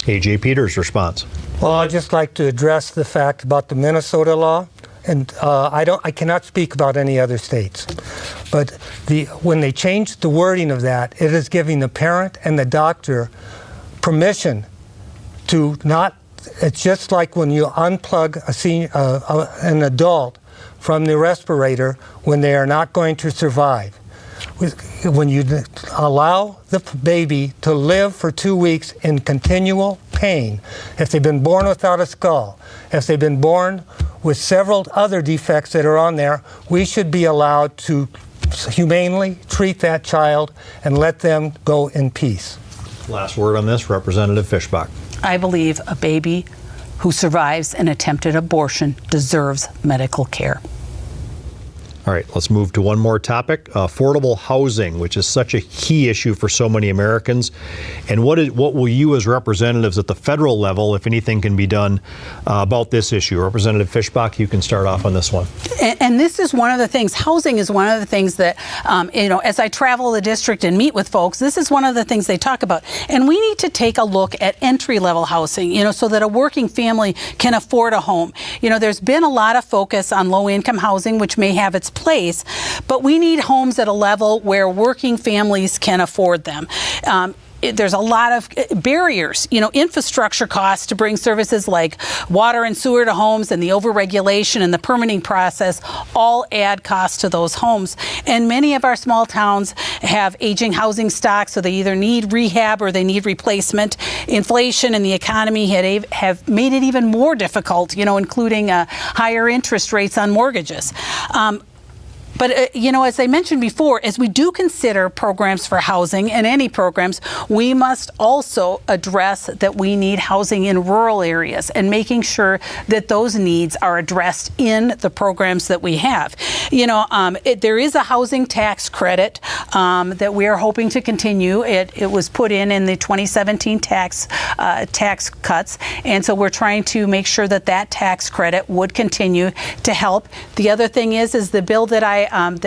A.J. Peters, response. Well, I'd just like to address the fact about the Minnesota law, and I cannot speak about any other states. But when they changed the wording of that, it is giving the parent and the doctor permission to not. It's just like when you unplug an adult from the respirator when they are not going to survive. When you allow the baby to live for 2 weeks in continual pain, if they've been born without a skull, if they've been born with several other defects that are on there, we should be allowed to humanely treat that child and let them go in peace. Last word on this, Representative Fischbach. I believe a baby who survives an attempted abortion deserves medical care. All right, let's move to one more topic, affordable housing, which is such a key issue for so many Americans. And what will you as representatives at the federal level, if anything can be done about this issue? Representative Fischbach, you can start off on this one. And this is one of the things, housing is one of the things that, as I travel the district and meet with folks, this is one of the things they talk about. And we need to take a look at entry-level housing, so that a working family can afford a home. There's been a lot of focus on low-income housing, which may have its place, but we need homes at a level where working families can afford them. There's a lot of barriers, infrastructure costs to bring services like water and sewer to homes, and the overregulation and the permitting process all add costs to those homes. And many of our small towns have aging housing stock, so they either need rehab or they need replacement. Inflation and the economy have made it even more difficult, including higher interest rates on mortgages. But, as I mentioned before, as we do consider programs for housing and any programs, we must also address that we need housing in rural areas and making sure that those needs are addressed in the programs that we have. There is a housing tax credit that we are hoping to continue. It was put in the 2017 tax cuts, and so we're trying to make sure that tax credit would continue to help. The other thing is the bill that I have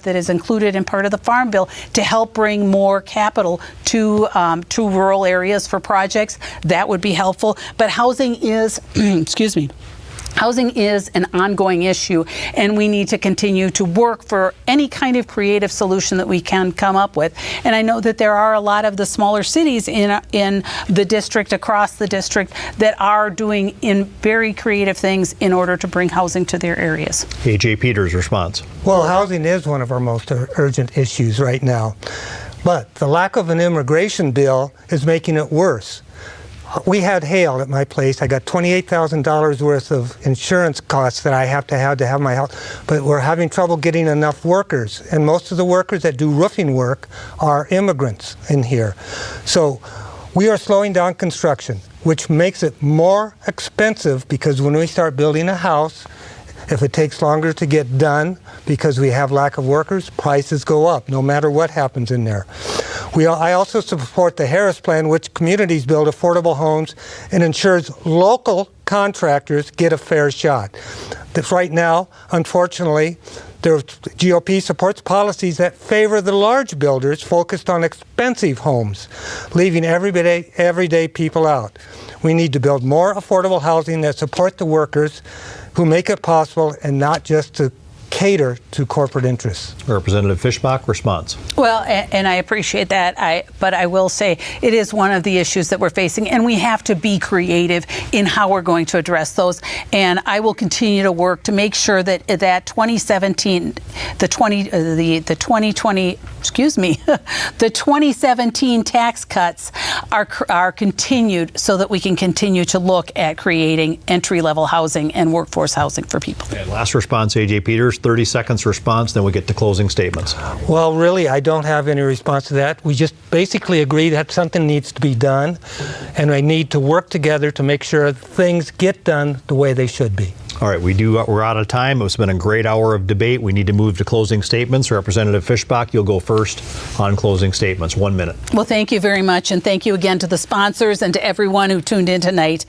that is included in part of the Farm Bill to help bring more capital to rural areas for projects. That would be helpful. But housing is, Housing is an ongoing issue, and we need to continue to work for any kind of creative solution that we can come up with. And I know that there are a lot of the smaller cities in the district, across the district, that are doing very creative things in order to bring housing to their areas. A.J. Peters, response. Well, housing is one of our most urgent issues right now. But the lack of an immigration bill is making it worse. We had hail at my place. I got $28,000 worth of insurance costs that I have to have my house. But we're having trouble getting enough workers. And most of the workers that do roofing work are immigrants in here. So we are slowing down construction, which makes it more expensive, because when we start building a house, if it takes longer to get done because we have lack of workers, prices go up no matter what happens in there. I also support the Harris Plan, which communities build affordable homes and ensures local contractors get a fair shot. Right now, unfortunately, the GOP supports policies that favor the large builders focused on expensive homes, leaving everyday people out. We need to build more affordable housing that support the workers who make it possible, and not just to cater to corporate interests. Representative Fischbach, response. Well, and I appreciate that, but I will say it is one of the issues that we're facing, and we have to be creative in how we're going to address those. And I will continue to work to make sure that the 2017 tax cuts are continued, so that we can continue to look at creating entry-level housing and workforce housing for people. And last response, A.J. Peters, 30 seconds response, then we get to closing statements. Well, really, I don't have any response to that. We just basically agree that something needs to be done, and we need to work together to make sure things get done the way they should be. All right, we're out of time. It's been a great hour of debate. We need to move to closing statements. Representative Fischbach, you'll go first on closing statements. 1 minute. Well, thank you very much, and thank you again to the sponsors and to everyone who tuned in tonight.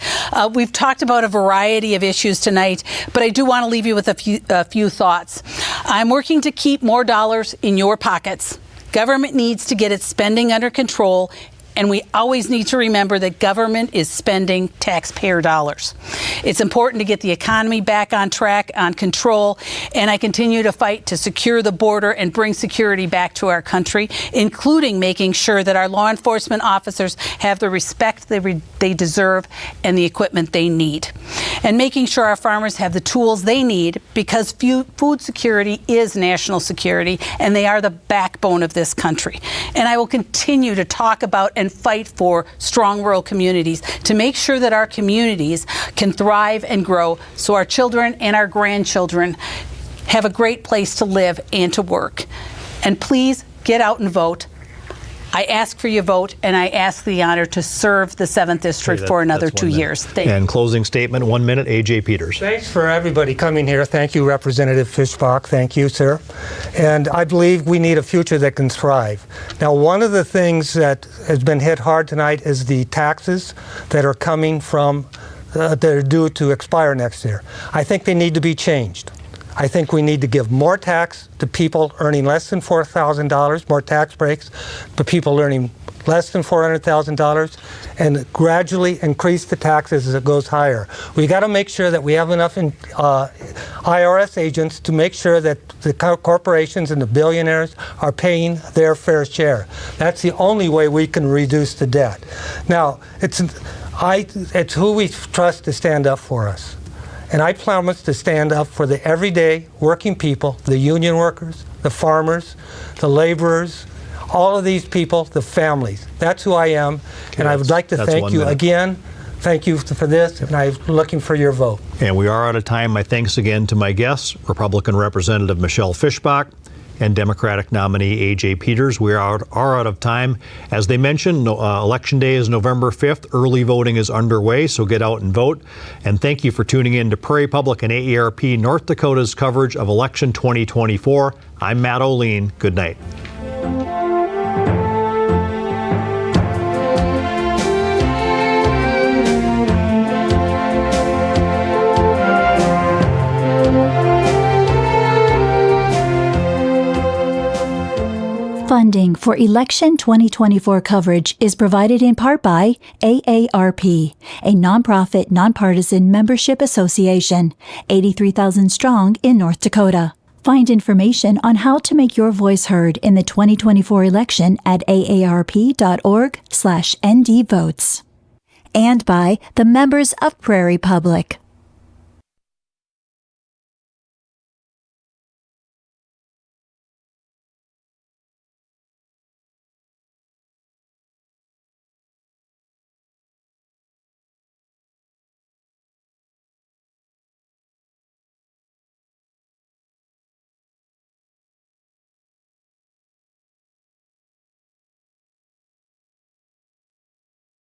We've talked about a variety of issues tonight, but I do want to leave you with a few thoughts. I'm working to keep more dollars in your pockets. Government needs to get its spending under control, and we always need to remember that government is spending taxpayer dollars. It's important to get the economy back on track, on control, and I continue to fight to secure the border and bring security back to our country, including making sure that our law enforcement officers have the respect they deserve and the equipment they need, and making sure our farmers have the tools they need, because food security is national security, and they are the backbone of this country. And I will continue to talk about and fight for strong rural communities to make sure that our communities can thrive and grow so our children and our grandchildren have a great place to live and to work. And please get out and vote. I ask for your vote, and I ask the honor to serve the 7th District for another 2 years. Thank you. And closing statement, 1 minute, A.J. Peters. Thanks for everybody coming here. Thank you, Representative Fischbach. Thank you, sir. And I believe we need a future that can thrive. Now, one of the things that has been hit hard tonight is the taxes that are coming from, that are due to expire next year. I think they need to be changed. I think we need to give more tax to people earning less than $4,000, more tax breaks to people earning less than $400,000, and gradually increase the taxes as it goes higher. We got to make sure that we have enough IRS agents to make sure that the corporations and the billionaires are paying their fair share. That's the only way we can reduce the debt. Now, it's who we trust to stand up for us. And I promise to stand up for the everyday working people, the union workers, the farmers, the laborers, all of these people, the families. That's who I am. And I would like to thank you again. Thank you for this, and I'm looking for your vote. And we are out of time. My thanks again to my guests, Republican Representative Michelle Fischbach and Democratic nominee A.J. Peters. We are out of time. As they mentioned, Election Day is November 5th. Early voting is underway, so get out and vote. And thank you for tuning in to Prairie Public and AARP North Dakota's coverage of Election 2024. I'm Matt O'Lean. Good night. Funding for Election 2024 coverage is provided in part by AARP, a nonprofit, nonpartisan membership association, 83,000 strong in North Dakota. Find information on how to make your voice heard in the 2024 election at aarp.org/ndvotes. And by the members of Prairie Public.